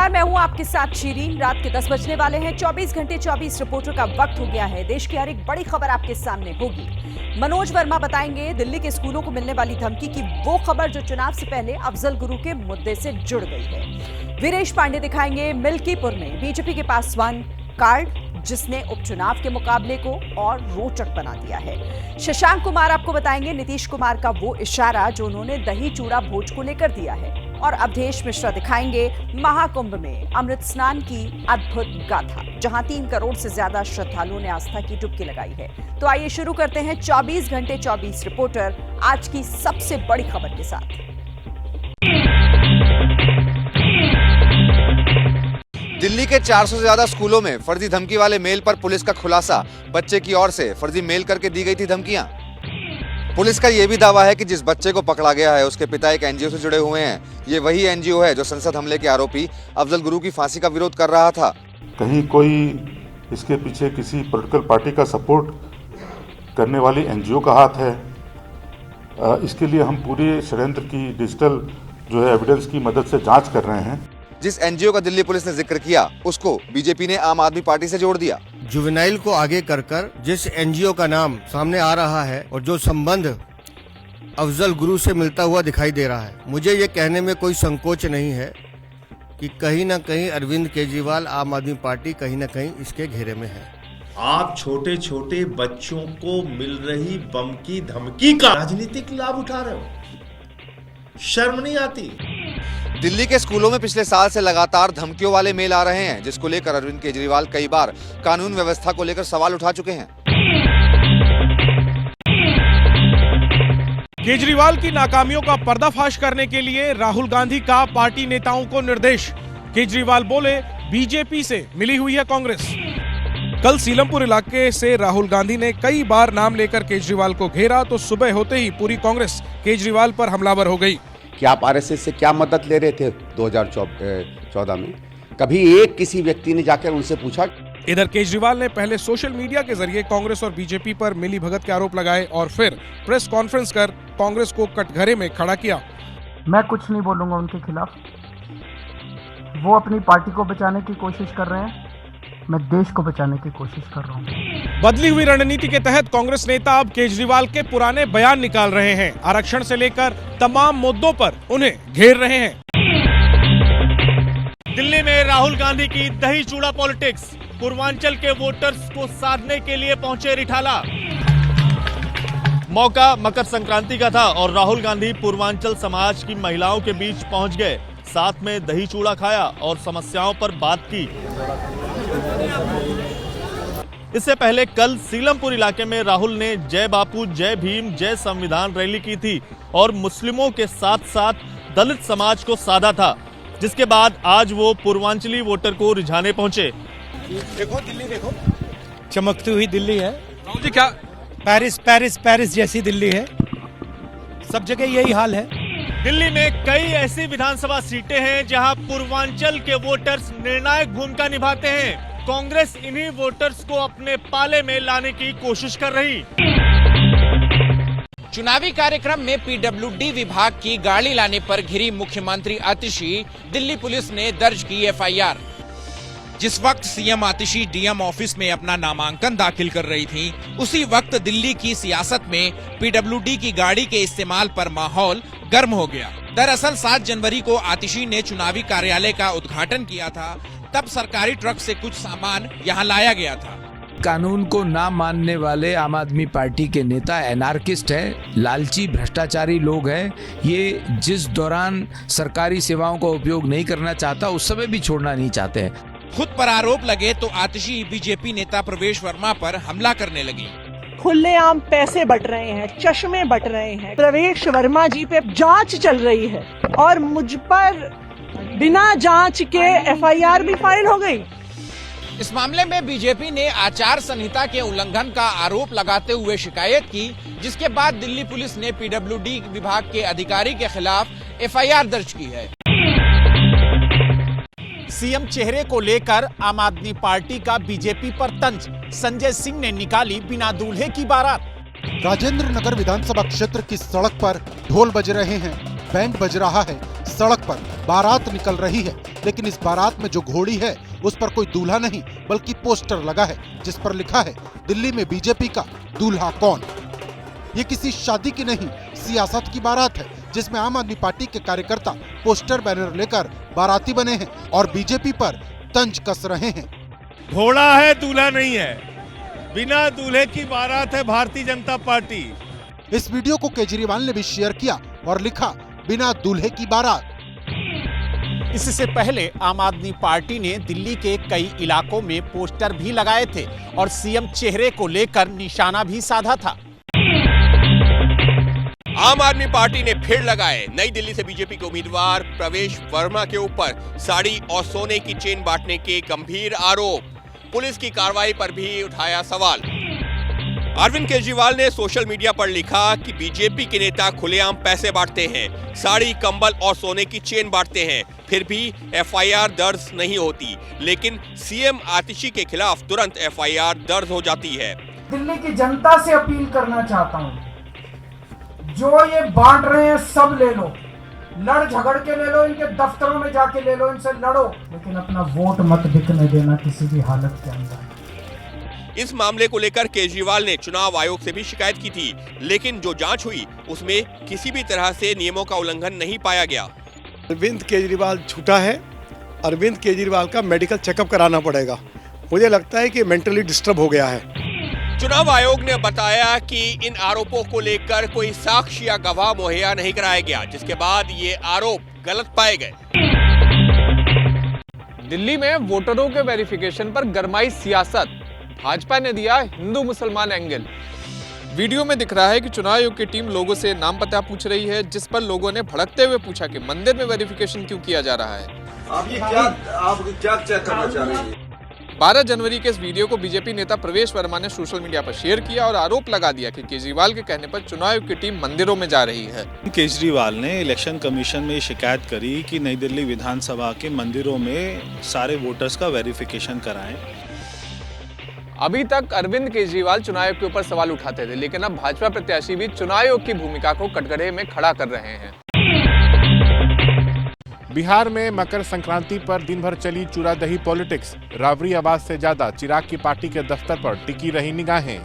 नमस्कार, मैं हूं आपके साथ शीरीन। रात के 10 बजने वाले हैं। 24 घंटे 24 रिपोर्टर का वक्त हो गया है। देश की हर एक बड़ी खबर आपके सामने होगी। मनोज वर्मा बताएंगे दिल्ली के स्कूलों को मिलने वाली धमकी की वो खबर जो चुनाव से पहले अफजल गुरु के मुद्दे से जुड़ गई है। वीरेश पांडे दिखाएंगे मिल्कीपुर में बीजेपी के पासवान कार्ड, जिसने उपचुनाव के मुकाबले को और रोचक बना दिया है। शशांक कुमार आपको बताएंगे नीतीश कुमार का वो इशारा जो उन्होंने दही चूड़ा भोज को लेकर दिया है। और अवधेश मिश्रा दिखाएंगे महाकुंभ में अमृत स्नान की अद्भुत गाथा, जहां 3 करोड़ से ज्यादा श्रद्धालुओं ने आस्था की डुबकी लगाई है। तो आइए शुरू करते हैं 24 घंटे 24 रिपोर्टर आज की सबसे बड़ी खबर के साथ। दिल्ली के 400 से ज्यादा स्कूलों में फर्जी धमकी वाले मेल पर पुलिस का खुलासा। बच्चे की ओर से फर्जी मेल करके दी गई थी धमकियां। पुलिस का यह भी दावा है कि जिस बच्चे को पकड़ा गया है उसके पिता एक एनजीओ से जुड़े हुए हैं। ये वही एनजीओ है जो संसद हमले के आरोपी अफजल गुरु की फांसी का विरोध कर रहा था। कहीं कोई इसके पीछे किसी पॉलिटिकल पार्टी का सपोर्ट करने वाली एनजीओ का हाथ है। इसके लिए हम पूरे षड्यंत्र की डिजिटल जो है एविडेंस की मदद से जांच कर रहे हैं। जिस एनजीओ का दिल्ली पुलिस ने जिक्र किया उसको बीजेपी ने आम आदमी पार्टी से जोड़ दिया। जुवेनाइल को आगे कर जिस एनजीओ का नाम सामने आ रहा है और जो संबंध अफजल गुरु से मिलता हुआ दिखाई दे रहा है, मुझे ये कहने में कोई संकोच नहीं है कि कहीं न कहीं अरविंद केजरीवाल आम आदमी पार्टी कहीं न कहीं इसके घेरे में है। आप छोटे छोटे बच्चों को मिल रही बम की धमकी का राजनीतिक लाभ उठा रहे हो, शर्म नहीं आती? दिल्ली के स्कूलों में पिछले साल से लगातार धमकियों वाले मेल आ रहे हैं, जिसको लेकर अरविंद केजरीवाल कई बार कानून व्यवस्था को लेकर सवाल उठा चुके हैं। केजरीवाल की नाकामियों का पर्दाफाश करने के लिए राहुल गांधी का पार्टी नेताओं को निर्देश। केजरीवाल बोले, बीजेपी से मिली हुई है कांग्रेस। कल सीलमपुर इलाके से राहुल गांधी ने कई बार नाम लेकर केजरीवाल को घेरा तो सुबह होते ही पूरी कांग्रेस केजरीवाल पर हमलावर हो गई। कि आप आरएसएस से क्या मदद ले रहे थे 2014 में? कभी एक किसी व्यक्ति ने जाकर उनसे पूछा? इधर केजरीवाल ने पहले सोशल मीडिया के जरिए कांग्रेस और बीजेपी पर मिली भगत के आरोप लगाए और फिर प्रेस कॉन्फ्रेंस कर कांग्रेस को कटघरे में खड़ा किया। मैं कुछ नहीं बोलूंगा उनके खिलाफ। वो अपनी पार्टी को बचाने की कोशिश कर रहे हैं, मैं देश को बचाने की कोशिश कर रहा हूँ। बदली हुई रणनीति के तहत कांग्रेस नेता अब केजरीवाल के पुराने बयान निकाल रहे हैं। आरक्षण से लेकर तमाम मुद्दों पर उन्हें घेर रहे हैं। दिल्ली में राहुल गांधी की दही चूड़ा पॉलिटिक्स। पूर्वांचल के वोटर्स को साधने के लिए पहुंचे रिठाला। मौका मकर संक्रांति का था और राहुल गांधी पूर्वांचल समाज की महिलाओं के बीच पहुंच गए। साथ में दही चूड़ा खाया और समस्याओं पर बात की। इससे पहले कल सीलमपुर इलाके में राहुल ने जय बापू, जय भीम, जय संविधान रैली की थी और मुस्लिमों के साथ साथ दलित समाज को साधा था, जिसके बाद आज वो पूर्वांचली वोटर को रिझाने पहुंचे। देखो दिल्ली, देखो चमकती हुई दिल्ली है। राहुल जी, क्या पेरिस जैसी दिल्ली है? सब जगह यही हाल है। दिल्ली में कई ऐसी विधानसभा सीटें हैं जहां पूर्वांचल के वोटर्स निर्णायक भूमिका निभाते हैं। कांग्रेस इन्हीं वोटर्स को अपने पाले में लाने की कोशिश कर रही। चुनावी कार्यक्रम में पीडब्ल्यूडी विभाग की गाड़ी लाने पर घिरी मुख्यमंत्री आतिशी, दिल्ली पुलिस ने दर्ज की एफआईआर। जिस वक्त सीएम आतिशी डीएम ऑफिस में अपना नामांकन दाखिल कर रही थी, उसी वक्त दिल्ली की सियासत में पीडब्ल्यूडी की गाड़ी के इस्तेमाल पर माहौल गर्म हो गया। दरअसल 7 जनवरी को आतिशी ने चुनावी कार्यालय का उद्घाटन किया था। तब सरकारी ट्रक से कुछ सामान यहाँ लाया गया था। कानून को ना मानने वाले आम आदमी पार्टी के नेता एनार्किस्ट है, लालची भ्रष्टाचारी लोग हैं। ये जिस दौरान सरकारी सेवाओं का उपयोग नहीं करना चाहता, उस समय भी छोड़ना नहीं चाहते हैं। खुद पर आरोप लगे तो आतिशी बीजेपी नेता प्रवेश वर्मा पर हमला करने लगी। खुलेआम पैसे बट रहे हैं, चश्मे बट रहे हैं। प्रवेश वर्मा जी पे जांच चल रही है और मुझ पर बिना जांच के एफआईआर भी फाइल हो गई। इस मामले में बीजेपी ने आचार संहिता के उल्लंघन का आरोप लगाते हुए शिकायत की, जिसके बाद दिल्ली पुलिस ने पीडब्ल्यूडी विभाग के अधिकारी के खिलाफ एफआईआर दर्ज की है। सीएम चेहरे को लेकर आम आदमी पार्टी का बीजेपी पर तंज। संजय सिंह ने निकाली बिना दूल्हे की बारात। राजेंद्र नगर विधानसभा क्षेत्र की सड़क पर ढोल बज रहे हैं, बैंड बज रहा है, सड़क पर बारात निकल रही है। लेकिन इस बारात में जो घोड़ी है उस पर कोई दूल्हा नहीं बल्कि पोस्टर लगा है जिस पर लिखा है दिल्ली में बीजेपी का दूल्हा कौन। ये किसी शादी की नहीं सियासत की बारात है जिसमें आम आदमी पार्टी के कार्यकर्ता पोस्टर बैनर लेकर बाराती बने हैं और बीजेपी पर तंज कस रहे हैं। घोड़ा है, दूल्हा नहीं है, बिना दूल्हे की बारात है भारतीय जनता पार्टी। इस वीडियो को केजरीवाल ने भी शेयर किया और लिखा बिना दूल्हे की बारात। इससे पहले आम आदमी पार्टी ने दिल्ली के कई इलाकों में पोस्टर भी लगाए थे और सीएम चेहरे को लेकर निशाना भी साधा था। आम आदमी पार्टी ने फिर लगाए नई दिल्ली से बीजेपी के उम्मीदवार प्रवेश वर्मा के ऊपर साड़ी और सोने की चेन बांटने के गंभीर आरोप। पुलिस की कार्रवाई पर भी उठाया सवाल। अरविंद केजरीवाल ने सोशल मीडिया पर लिखा कि बीजेपी के नेता खुलेआम पैसे बांटते हैं, साड़ी, कंबल और सोने की चेन बांटते हैं, फिर भी एफआईआर दर्ज नहीं होती, लेकिन सीएम आतिशी के खिलाफ तुरंत एफआईआर दर्ज हो जाती है। दिल्ली की जनता से अपील करना चाहता हूँ, जो ये बांट रहे हैं सब ले लो, लड़ झगड़ के ले लो, इनके दफ्तरों में जाके ले लो, इनसे लड़ो, लेकिन अपना वोट मत बिकने देना किसी भी हालत के अंदर। इस मामले को लेकर केजरीवाल ने चुनाव आयोग से भी शिकायत की थी, लेकिन जो जांच हुई उसमें किसी भी तरह से नियमों का उल्लंघन नहीं पाया गया। अरविंद केजरीवाल झूठा है। अरविंद केजरीवाल का मेडिकल चेकअप कराना पड़ेगा। मुझे लगता है कि मेंटली डिस्टर्ब हो गया है। चुनाव आयोग ने बताया कि इन आरोपों को लेकर कोई साक्ष्य या गवाह मुहैया नहीं कराया गया, जिसके बाद ये आरोप गलत पाए गए। दिल्ली में वोटरों के वेरिफिकेशन पर गरमाई सियासत, भाजपा ने दिया हिंदू मुसलमान एंगल। वीडियो में दिख रहा है कि चुनाव आयोग की टीम लोगों से नाम पता पूछ रही है, जिस पर लोगों ने भड़कते हुए पूछा कि मंदिर में वेरिफिकेशन क्यों किया जा रहा है। आप क्या चेक करना चाह रहे हैं? 12 जनवरी के इस वीडियो को बीजेपी नेता प्रवेश वर्मा ने सोशल मीडिया पर शेयर किया और आरोप लगा दिया कि केजरीवाल के कहने पर चुनाव आयोग की टीम मंदिरों में जा रही है। केजरीवाल ने इलेक्शन कमीशन में शिकायत करी कि नई दिल्ली विधानसभा के मंदिरों में सारे वोटर्स का वेरिफिकेशन कराएं। अभी तक अरविंद केजरीवाल चुनाव आयोग के ऊपर सवाल उठाते थे, लेकिन अब भाजपा प्रत्याशी भी चुनाव आयोग की भूमिका को कटघरे में खड़ा कर रहे हैं। बिहार में मकर संक्रांति पर दिन भर चली चूड़ा दही पॉलिटिक्स। राबरी आवाज से ज्यादा चिराग की पार्टी के दफ्तर पर टिकी रही निगाहें।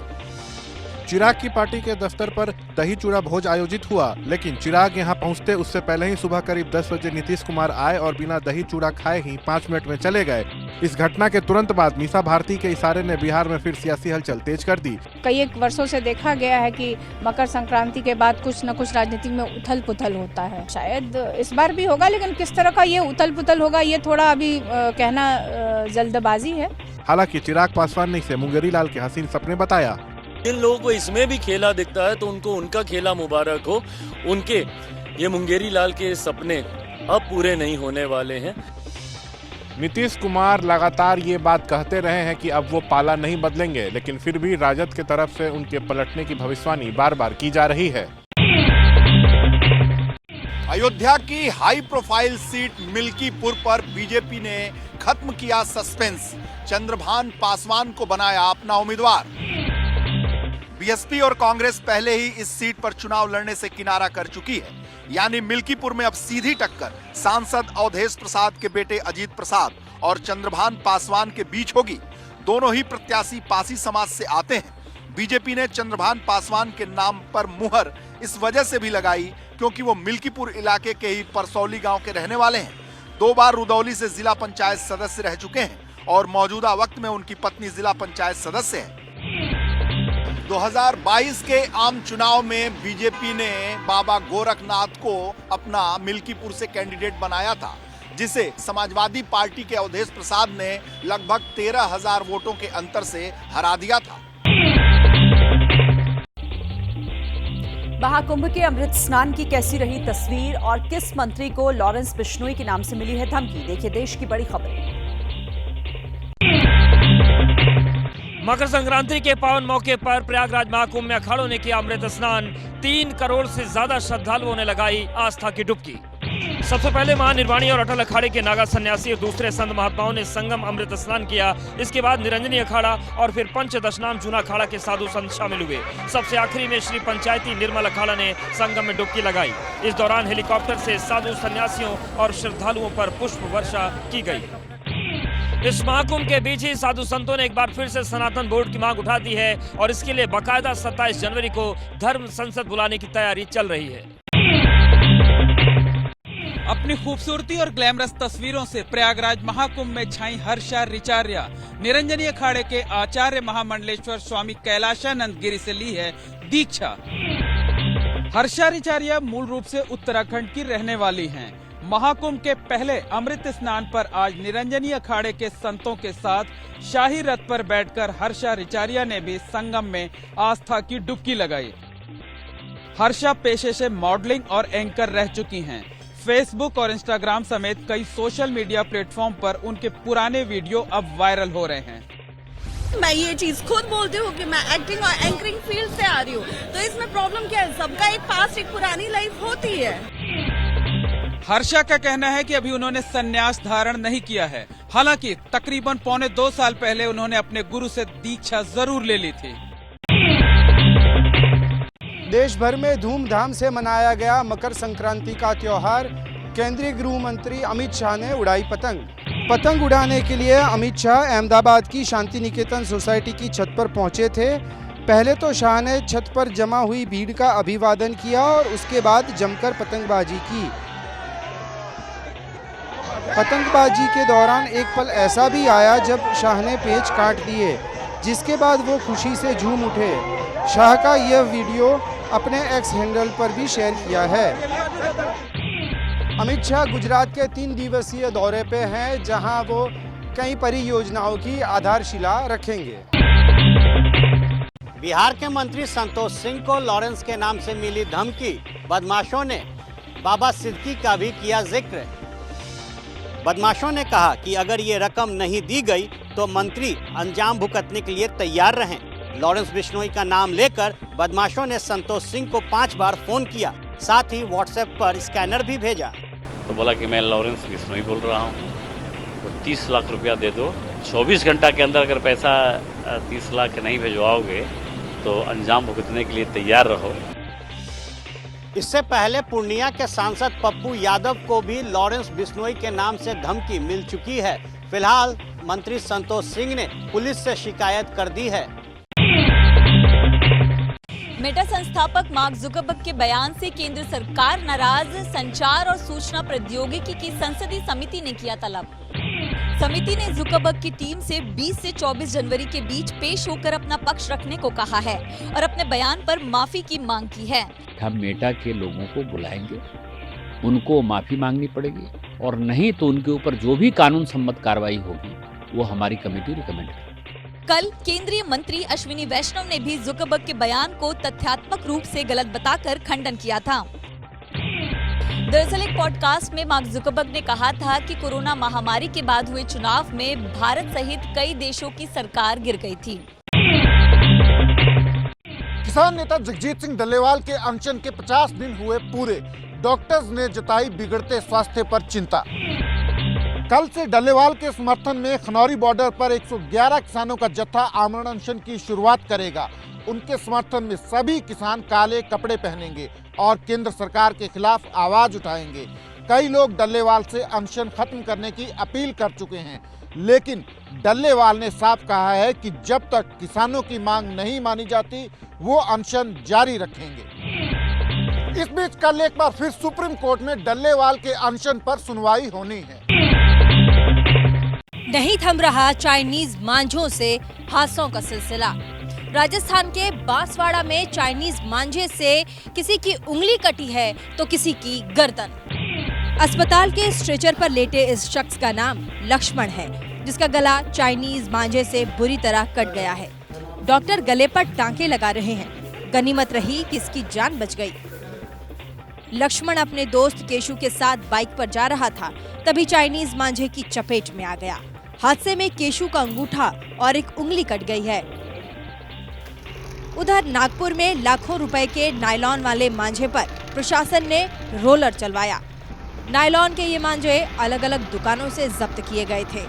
चिराग की पार्टी के दफ्तर पर दही चूड़ा भोज आयोजित हुआ, लेकिन चिराग यहां पहुंचते उससे पहले ही सुबह करीब 10 बजे नीतीश कुमार आए और बिना दही चूड़ा खाए ही 5 मिनट में चले गए। इस घटना के तुरंत बाद मीसा भारती के इशारे ने बिहार में फिर सियासी हलचल तेज कर दी। कई एक वर्षों से देखा गया है कि मकर संक्रांति के बाद कुछ न कुछ राजनीति में उथल पुथल होता है। शायद इस बार भी होगा, लेकिन किस तरह का ये उथल पुथल होगा ये थोड़ा अभी कहना जल्दबाजी है। हालांकि चिराग पासवान ने इसे मुंगेरी लाल के हसीन सपने बताया। जिन लोगों को इसमें भी खेला दिखता है तो उनको उनका खेला मुबारक हो। उनके ये मुंगेरी लाल के सपने अब पूरे नहीं होने वाले हैं। नीतीश कुमार लगातार ये बात कहते रहे हैं कि अब वो पाला नहीं बदलेंगे, लेकिन फिर भी राजद की तरफ से उनके पलटने की भविष्यवाणी बार बार की जा रही है। अयोध्या की हाई प्रोफाइल सीट मिल्कीपुर पर बीजेपी ने खत्म किया सस्पेंस। चंद्रभान पासवान को बनाया अपना उम्मीदवार। बीएसपी और कांग्रेस पहले ही इस सीट पर चुनाव लड़ने से किनारा कर चुकी है, यानी मिल्कीपुर में अब सीधी टक्कर सांसद अवधेश प्रसाद के बेटे अजीत प्रसाद और चंद्रभान पासवान के बीच होगी। दोनों ही प्रत्याशी पासी समाज से आते हैं। बीजेपी ने चंद्रभान पासवान के नाम पर मुहर इस वजह से भी लगाई क्योंकि वो मिल्कीपुर इलाके के ही परसौली गांव के रहने वाले हैं। 2 बार रुदौली से जिला पंचायत सदस्य रह चुके हैं और मौजूदा वक्त में उनकी पत्नी जिला पंचायत सदस्य है। 2022 के आम चुनाव में बीजेपी ने बाबा गोरखनाथ को अपना मिल्कीपुर से कैंडिडेट बनाया था, जिसे समाजवादी पार्टी के अवधेश प्रसाद ने लगभग 13,000 वोटों के अंतर से हरा दिया था। महाकुंभ के अमृत स्नान की कैसी रही तस्वीर और किस मंत्री को लॉरेंस बिश्नोई के नाम से मिली है धमकी? देखिए देश की बड़ी खबर। मकर संक्रांति के पावन मौके पर प्रयागराज महाकुंभ में अखाड़ों ने किया अमृत स्नान। 3 करोड़ से ज्यादा श्रद्धालुओं ने लगाई आस्था की डुबकी। सबसे पहले महानिर्वाणी और अटल अखाड़े के नागा सन्यासी और दूसरे संत महात्माओं ने संगम अमृत स्नान किया। इसके बाद निरंजनी अखाड़ा और फिर पंचदशनाम जूना अखाड़ा के साधु संत शामिल हुए। सबसे आखिरी में श्री पंचायती निर्मल अखाड़ा ने संगम में डुबकी लगाई। इस दौरान हेलीकॉप्टर से साधु सन्यासियों और श्रद्धालुओं पर पुष्प वर्षा की गई। इस महाकुंभ के बीच ही साधु संतों ने एक बार फिर से सनातन बोर्ड की मांग उठा दी है और इसके लिए बाकायदा 27 जनवरी को धर्म संसद बुलाने की तैयारी चल रही है। अपनी खूबसूरती और ग्लैमरस तस्वीरों से प्रयागराज महाकुंभ में छाई हर्षा रिचार्या। निरंजनी अखाड़े के आचार्य महामंडलेश्वर स्वामी कैलाशानंद गिरी से ली है दीक्षा। हर्षा रिचार्या मूल रूप से उत्तराखंड की रहने वाली हैं। महाकुंभ के पहले अमृत स्नान पर आज निरंजनी अखाड़े के संतों के साथ शाही रथ पर बैठकर हर्षा रिचार्या ने भी संगम में आस्था की डुबकी लगाई। हर्षा पेशे से मॉडलिंग और एंकर रह चुकी हैं। फेसबुक और इंस्टाग्राम समेत कई सोशल मीडिया प्लेटफॉर्म पर उनके पुराने वीडियो अब वायरल हो रहे हैं। मैं ये चीज खुद बोलती हूँ कि मैं एक्टिंग और एंकरिंग फील्ड से आ रही हूँ, तो इसमें प्रॉब्लम क्या है? सबका एक पास्ट, एक पुरानी लाइफ होती है। हर्षा का कहना है कि अभी उन्होंने संन्यास धारण नहीं किया है। हालांकि तकरीबन 1.25 साल पहले उन्होंने अपने गुरु से दीक्षा जरूर ले ली थी। देश भर में धूमधाम से मनाया गया मकर संक्रांति का त्योहार। केंद्रीय गृह मंत्री अमित शाह ने उड़ाई पतंग। पतंग उड़ाने के लिए अमित शाह अहमदाबाद की शांति निकेतन सोसाइटी की छत पर पहुंचे थे। पहले तो शाह ने छत पर जमा हुई भीड़ का अभिवादन किया और उसके बाद जमकर पतंगबाजी की। पतंगबाजी के दौरान एक पल ऐसा भी आया जब शाह ने पेच काट दिए, जिसके बाद वो खुशी से झूम उठे। शाह का यह वीडियो अपने एक्स हैंडल पर भी शेयर किया है। अमित शाह गुजरात के 3 दिवसीय दौरे पे हैं, जहां वो कई परियोजनाओं की आधारशिला रखेंगे। बिहार के मंत्री संतोष सिंह को लॉरेंस के नाम से मिली धमकी। बदमाशों ने बाबा सिद्दीकी का भी किया जिक्र। बदमाशों ने कहा कि अगर ये रकम नहीं दी गई तो मंत्री अंजाम भुगतने के लिए तैयार रहें। लॉरेंस बिश्नोई का नाम लेकर बदमाशों ने संतोष सिंह को 5 बार फोन किया, साथ ही व्हाट्सएप पर स्कैनर भी भेजा। तो बोला कि मैं लॉरेंस बिश्नोई बोल रहा हूँ, तो 30 लाख रुपया दे दो। 24 घंटा के अंदर अगर पैसा 30 लाख नहीं भिजवाओगे तो अंजाम भुगतने के लिए तैयार रहो। इससे पहले पूर्णिया के सांसद पप्पू यादव को भी लॉरेंस बिश्नोई के नाम से धमकी मिल चुकी है। फिलहाल मंत्री संतोष सिंह ने पुलिस से शिकायत कर दी है। मेटा संस्थापक मार्क जुकरबर्ग के बयान से केंद्र सरकार नाराज। संचार और सूचना प्रौद्योगिकी की संसदीय समिति ने किया तलब। समिति ने जुकरबर्ग की टीम से 20 से 24 जनवरी के बीच पेश होकर अपना पक्ष रखने को कहा है और अपने बयान पर माफी की मांग की है। हम मेटा के लोगों को बुलाएंगे, उनको माफी मांगनी पड़ेगी और नहीं तो उनके ऊपर जो भी कानून सम्मत कार्रवाई होगी वो हमारी कमेटी रिकमेंड करेगी। कल केंद्रीय मंत्री अश्विनी वैष्णव ने भी जुकरबर्ग के बयान को तथ्यात्मक रूप से गलत बताकर खंडन किया था। दरअसल एक पॉडकास्ट में मार्क जुकरबर्ग ने कहा था कि कोरोना महामारी के बाद हुए चुनाव में भारत सहित कई देशों की सरकार गिर गई थी। किसान नेता जगजीत सिंह डल्लेवाल के अनशन के 50 दिन हुए पूरे। डॉक्टर्स ने जताई बिगड़ते स्वास्थ्य पर चिंता। कल से डल्लेवाल के समर्थन में खनौरी बॉर्डर पर 111 किसानों का जत्था आमरण अनशन की शुरुआत करेगा। उनके समर्थन में सभी किसान काले कपड़े पहनेंगे और केंद्र सरकार के खिलाफ आवाज उठाएंगे। कई लोग डल्लेवाल से अनशन खत्म करने की अपील कर चुके हैं, लेकिन डल्लेवाल ने साफ कहा है कि जब तक किसानों की मांग नहीं मानी जाती वो अनशन जारी रखेंगे। इस बीच कल एक बार फिर सुप्रीम कोर्ट में डल्लेवाल के अनशन पर सुनवाई होनी है। नहीं थम रहा चाइनीज मांझों से हादसों का सिलसिला। राजस्थान के बांसवाड़ा में चाइनीज मांझे से किसी की उंगली कटी है तो किसी की गर्दन। अस्पताल के स्ट्रेचर पर लेटे इस शख्स का नाम लक्ष्मण है, जिसका गला चाइनीज मांझे से बुरी तरह कट गया है। डॉक्टर गले पर टांके लगा रहे हैं। गनीमत रही कि इसकी जान बच गई। लक्ष्मण अपने दोस्त केशु के साथ बाइक पर जा रहा था, तभी चाइनीज मांझे की चपेट में आ गया। हादसे में केशु का अंगूठा और एक उंगली कट गई है। उधर नागपुर में लाखों रुपए के नायलॉन वाले मांझे पर प्रशासन ने रोलर चलवाया। नायलॉन के ये मांझे अलग अलग दुकानों से जब्त किए गए थे।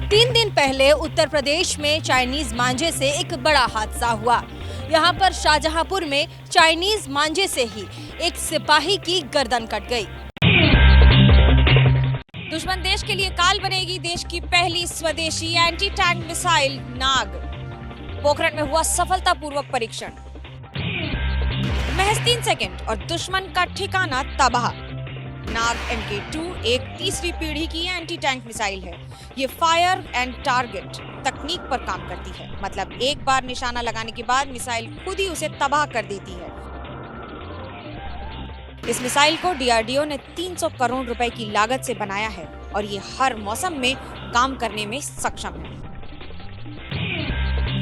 3 दिन पहले उत्तर प्रदेश में चाइनीज मांझे से एक बड़ा हादसा हुआ। यहाँ पर शाहजहांपुर में चाइनीज मांझे से ही एक सिपाही की गर्दन कट गई। दुश्मन देश के लिए काल बनेगी देश की पहली स्वदेशी एंटी टैंक मिसाइल नाग। पोखरण में हुआ सफलतापूर्वक परीक्षण। महज 3 सेकंड और दुश्मन का ठिकाना तबाह। नाग MK2 एक तीसरी पीढ़ी की एंटी टैंक मिसाइल है। ये फायर एंड टारगेट तकनीक पर काम करती है, मतलब एक बार निशाना लगाने के बाद मिसाइल खुद ही उसे तबाह कर देती है। इस मिसाइल को DRDO ने 300 करोड़ रुपए की लागत से बनाया है और ये हर मौसम में काम करने में सक्षम है।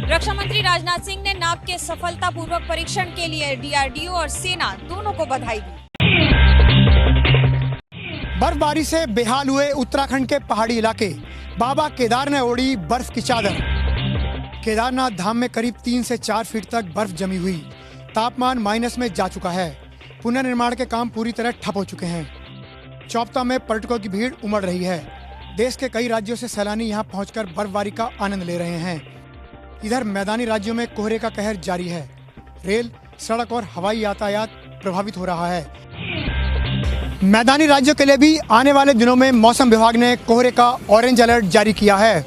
रक्षा मंत्री राजनाथ सिंह ने नाग के सफलतापूर्वक परीक्षण के लिए DRDO और सेना दोनों को बधाई दी। बर्फबारी से बेहाल हुए उत्तराखंड के पहाड़ी इलाके। बाबा केदार ने ओढ़ी बर्फ की चादर। केदारनाथ धाम में करीब 3 से 4 फीट तक बर्फ जमी हुई। तापमान माइनस में जा चुका है। पुनर्निर्माण के काम पूरी तरह ठप हो चुके हैं। चौपता में पर्यटकों की भीड़ उमड़ रही है। देश के कई राज्यों से सैलानी यहां पहुंचकर बर्फबारी का आनंद ले रहे हैं। इधर मैदानी राज्यों में कोहरे का कहर जारी है। रेल, सड़क और हवाई यातायात प्रभावित हो रहा है। मैदानी राज्यों के लिए भी आने वाले दिनों में मौसम विभाग ने कोहरे का ऑरेंज अलर्ट जारी किया है।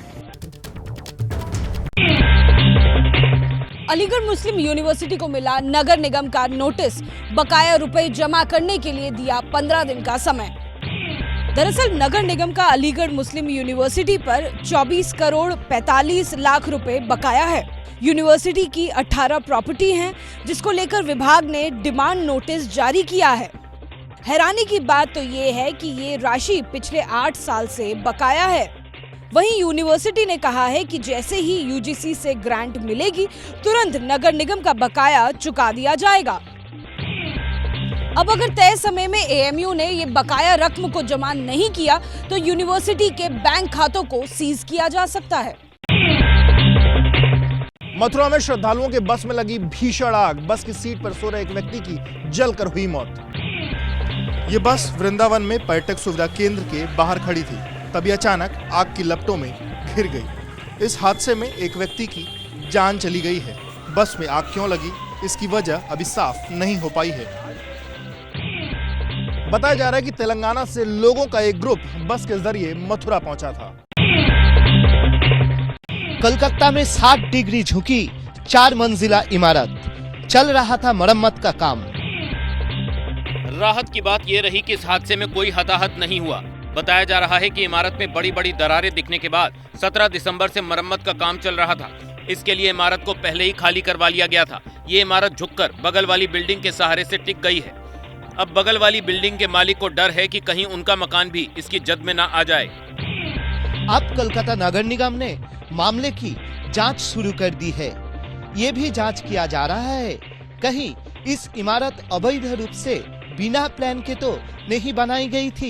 अलीगढ़ मुस्लिम यूनिवर्सिटी को मिला नगर निगम का नोटिस। बकाया रुपए जमा करने के लिए दिया 15 दिन का समय। दरअसल नगर निगम का अलीगढ़ मुस्लिम यूनिवर्सिटी पर 24 करोड़ 45 लाख रुपए बकाया है। यूनिवर्सिटी की 18 प्रॉपर्टी हैं, जिसको लेकर विभाग ने डिमांड नोटिस जारी किया है। हैरानी की बात तो ये है कि ये राशि पिछले 8 साल से बकाया है। वहीं यूनिवर्सिटी ने कहा है कि जैसे ही UGC से ग्रांट मिलेगी तुरंत नगर निगम का बकाया चुका दिया जाएगा। अब अगर तय समय में AMU ने ये बकाया रकम को जमा नहीं किया तो यूनिवर्सिटी के बैंक खातों को सीज किया जा सकता है। मथुरा में श्रद्धालुओं के बस में लगी भीषण आग। बस की सीट पर सो रहे एक व्यक्ति की जलकर हुई मौत। ये बस वृंदावन में पर्यटक सुविधा केंद्र के बाहर खड़ी थी, तभी अचानक आग की लपटों में घिर गई। इस हादसे में एक व्यक्ति की जान चली गई है। बस में आग क्यों लगी, इसकी वजह अभी साफ नहीं हो पाई है। बताया जा रहा है कि तेलंगाना से लोगों का एक ग्रुप बस के जरिए मथुरा पहुंचा था। कलकत्ता में 60 डिग्री झुकी 4 मंजिला इमारत, चल रहा था मरम्मत का काम। राहत की बात यह रही कि इस हादसे में कोई हताहत नहीं हुआ। बताया जा रहा है कि इमारत में बड़ी बड़ी दरारें दिखने के बाद 17 दिसंबर से मरम्मत का काम चल रहा था। इसके लिए इमारत को पहले ही खाली करवा लिया गया था। ये इमारत झुककर बगल वाली बिल्डिंग के सहारे से टिक गई है। अब बगल वाली बिल्डिंग के मालिक को डर है कि कहीं उनका मकान भी इसकी जद में ना आ जाए। अब कोलकाता नगर निगम ने मामले की जांच शुरू कर दी है। ये भी जांच किया जा रहा है कहीं इस इमारत अवैध रूप से बिना प्लान के तो नहीं बनाई गई थी।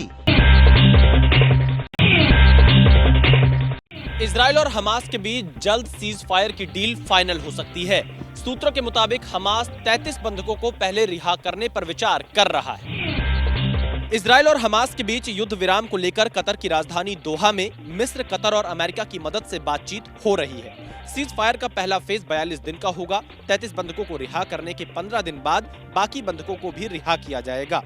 इजराइल और हमास के बीच जल्द सीज फायर की डील फाइनल हो सकती है। सूत्रों के मुताबिक हमास 33 बंधकों को पहले रिहा करने पर विचार कर रहा है। इजराइल और हमास के बीच युद्ध विराम को लेकर कतर की राजधानी दोहा में मिस्र, कतर और अमेरिका की मदद से बातचीत हो रही है। सीज फायर का पहला फेज 42 दिन का होगा। 33 बंधकों को रिहा करने के 15 दिन बाद बाकी बंधकों को भी रिहा किया जाएगा।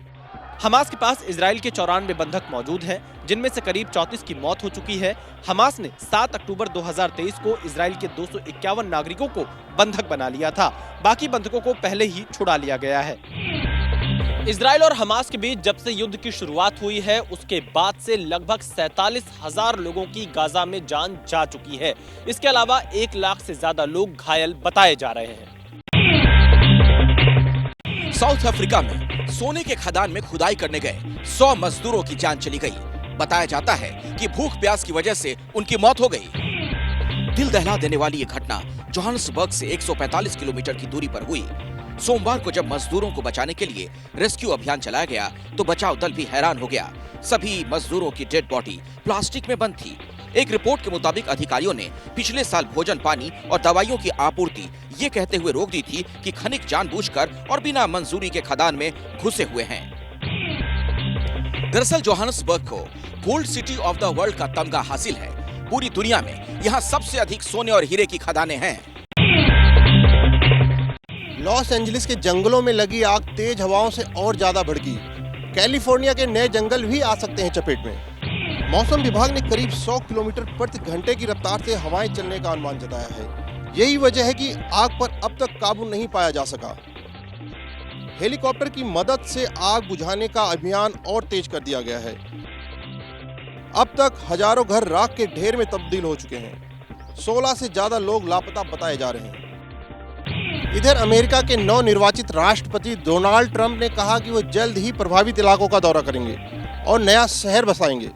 हमास के पास इजराइल के 94 बंधक मौजूद हैं, जिनमें से करीब 34 की मौत हो चुकी है। हमास ने 7 अक्टूबर 2023 को इजराइल के 251 नागरिकों को बंधक बना लिया था। बाकी बंधकों को पहले ही छुड़ा लिया गया है। इजराइल और हमास के बीच जब से युद्ध की शुरुआत हुई है, उसके बाद से लगभग 47,000 लोगों की गाजा में जान जा चुकी है। इसके अलावा 1 लाख से ज्यादा लोग घायल बताए जा रहे हैं। साउथ अफ्रीका में सोने के खदान में खुदाई करने गए 100 मजदूरों की जान चली गई। बताया जाता है कि भूख प्यास की वजह से उनकी मौत हो गई। दिल दहला देने वाली ये घटना जोहान्सबर्ग से 145 किलोमीटर की दूरी पर हुई। सोमवार को जब मजदूरों को बचाने के लिए रेस्क्यू अभियान चलाया गया तो बचाव दल भी हैरान हो गया। सभी मजदूरों की डेड बॉडी प्लास्टिक में बंद थी। एक रिपोर्ट के मुताबिक अधिकारियों ने पिछले साल भोजन, पानी और दवाइयों की आपूर्ति ये कहते हुए रोक दी थी कि खनिक जानबूझकर और बिना मंजूरी के खदान में घुसे हुए हैं। दरअसल जोहान्सबर्ग को gold city of the world का तमगा हासिल है। पूरी दुनिया में यहाँ सबसे अधिक सोने और हीरे की खदानें हैं। लॉस एंजलिस के जंगलों में लगी आग तेज हवाओं से और ज्यादा भड़की। कैलिफोर्निया के नए जंगल भी आ सकते हैं चपेट में। मौसम विभाग ने करीब 100 किलोमीटर प्रति घंटे की रफ्तार से हवाएं चलने का अनुमान जताया है। यही वजह है कि आग पर अब तक काबू नहीं पाया जा सका। हेलीकॉप्टर की मदद से आग बुझाने का अभियान और तेज कर दिया गया है। अब तक हजारों घर राख के ढेर में तब्दील हो चुके हैं। 16 से ज्यादा लोग लापता बताए जा रहे हैं। इधर अमेरिका के नवनिर्वाचित राष्ट्रपति डोनाल्ड ट्रंप ने कहा कि वो जल्द ही प्रभावित इलाकों का दौरा करेंगे और नया शहर बसाएंगे।